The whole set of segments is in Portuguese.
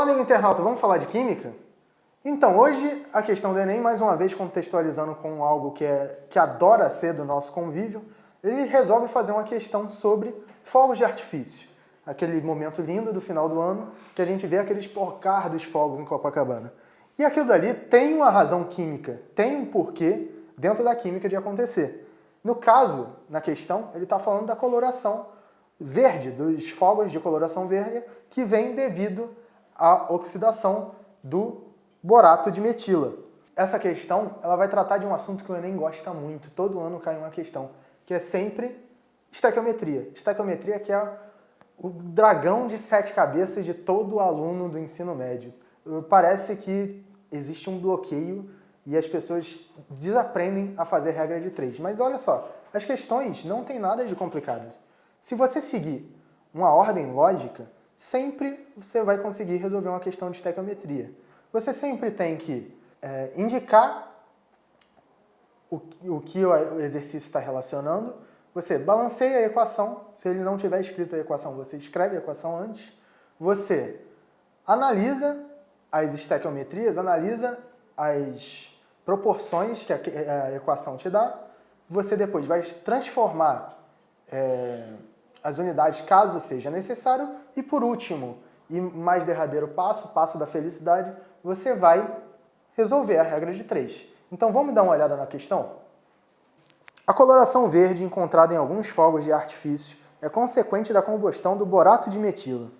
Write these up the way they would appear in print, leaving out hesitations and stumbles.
Olá, amigo internauta, vamos falar de química? Então, hoje a questão do Enem, mais uma vez contextualizando com algo que adora ser do nosso convívio, ele resolve fazer uma questão sobre fogos de artifício. Aquele momento lindo do final do ano, que a gente vê aqueles porcar dos fogos em Copacabana. E aquilo dali tem uma razão química, tem um porquê dentro da química de acontecer. No caso, na questão, ele está falando da coloração verde, dos fogos de coloração verde, que vem devido à oxidação do borato de metila. Essa questão ela vai tratar de um assunto que o Enem gosta muito, todo ano cai uma questão, que é sempre estequiometria. Estequiometria que é o dragão de 7 cabeças de todo aluno do ensino médio. Parece que existe um bloqueio e as pessoas desaprendem a fazer regra de 3. Mas olha só, as questões não tem nada de complicadas. Se você seguir uma ordem lógica, sempre você vai conseguir resolver uma questão de estequiometria. Você sempre tem que indicar o que o exercício está relacionando, você balanceia a equação, se ele não tiver escrito a equação, você escreve a equação antes, você analisa as estequiometrias, analisa as proporções que a equação te dá, você depois vai transformar as unidades caso seja necessário e por último, e mais derradeiro passo, passo da felicidade, você vai resolver a regra de 3. Então vamos dar uma olhada na questão? A coloração verde encontrada em alguns fogos de artifício é consequente da combustão do borato de metila.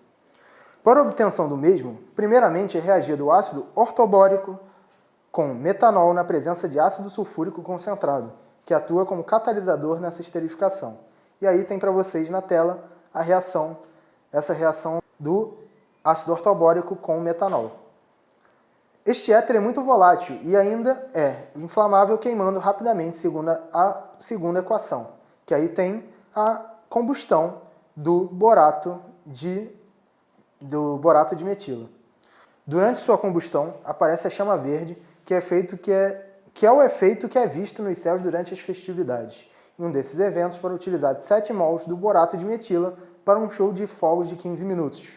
Para a obtenção do mesmo, primeiramente é reagido o ácido ortobórico com metanol na presença de ácido sulfúrico concentrado, que atua como catalisador nessa esterificação. E aí tem para vocês na tela a reação, essa reação do ácido ortobórico com metanol. Este éter é muito volátil e ainda é inflamável queimando rapidamente, segundo a segunda equação, que aí tem a combustão do borato de metila. Durante sua combustão aparece a chama verde, que é o efeito que é visto nos céus durante as festividades. Em um desses eventos foram utilizados 7 mols do borato de metila para um show de fogos de 15 minutos.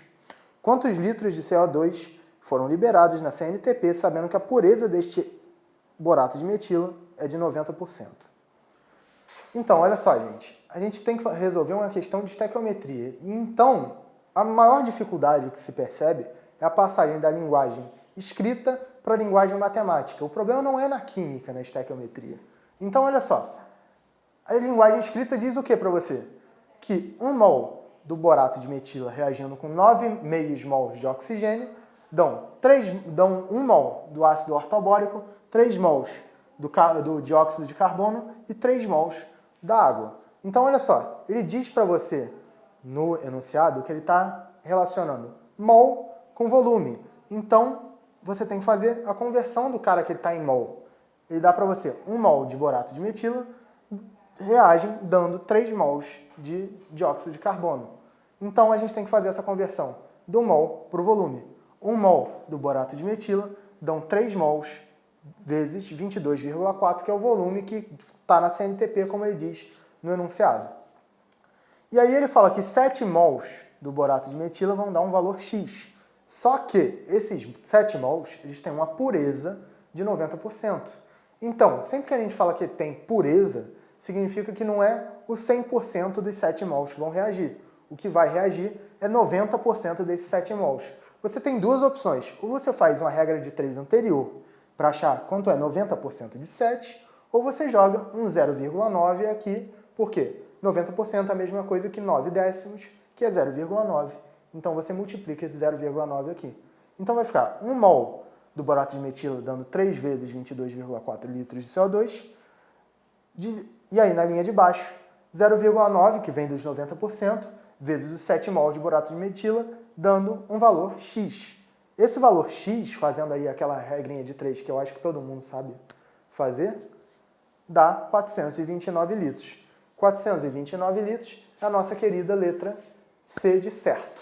Quantos litros de CO2 foram liberados na CNTP, sabendo que a pureza deste borato de metila é de 90%. Então, olha só, gente. A gente tem que resolver uma questão de estequiometria. Então, a maior dificuldade que se percebe é a passagem da linguagem escrita para a linguagem matemática. O problema não é na química, na estequiometria. Então, olha só. A linguagem escrita diz o que para você? Que 1 mol do borato de metila reagindo com 9,5 mols de oxigênio dão 1 mol do ácido ortobórico, 3 mols do dióxido de carbono e 3 mols da água. Então, olha só, ele diz para você no enunciado que ele está relacionando mol com volume. Então, você tem que fazer a conversão do cara que está em mol. Ele dá para você 1 mol de borato de metila, reagem dando 3 mols de dióxido de carbono. Então, a gente tem que fazer essa conversão do mol para o volume. 1 mol do borato de metila dão 3 mols vezes 22,4, que é o volume que está na CNTP, como ele diz no enunciado. E aí ele fala que 7 mols do borato de metila vão dar um valor X. Só que esses 7 mols eles têm uma pureza de 90%. Então, sempre que a gente fala que tem pureza, significa que não é o 100% dos 7 mols que vão reagir. O que vai reagir é 90% desses 7 mols. Você tem duas opções. Ou você faz uma regra de 3 anterior para achar quanto é 90% de 7, ou você joga um 0,9 aqui, por quê? 90% é a mesma coisa que 9 décimos, que é 0,9. Então você multiplica esse 0,9 aqui. Então vai ficar 1 mol do borato de metila dando 3 vezes 22,4 litros de CO2, e aí na linha de baixo, 0,9, que vem dos 90%, vezes os 7 mols de borato de metila, dando um valor X. Esse valor X, fazendo aí aquela regrinha de 3 que eu acho que todo mundo sabe fazer, dá 429 litros. 429 litros é a nossa querida letra C de certo.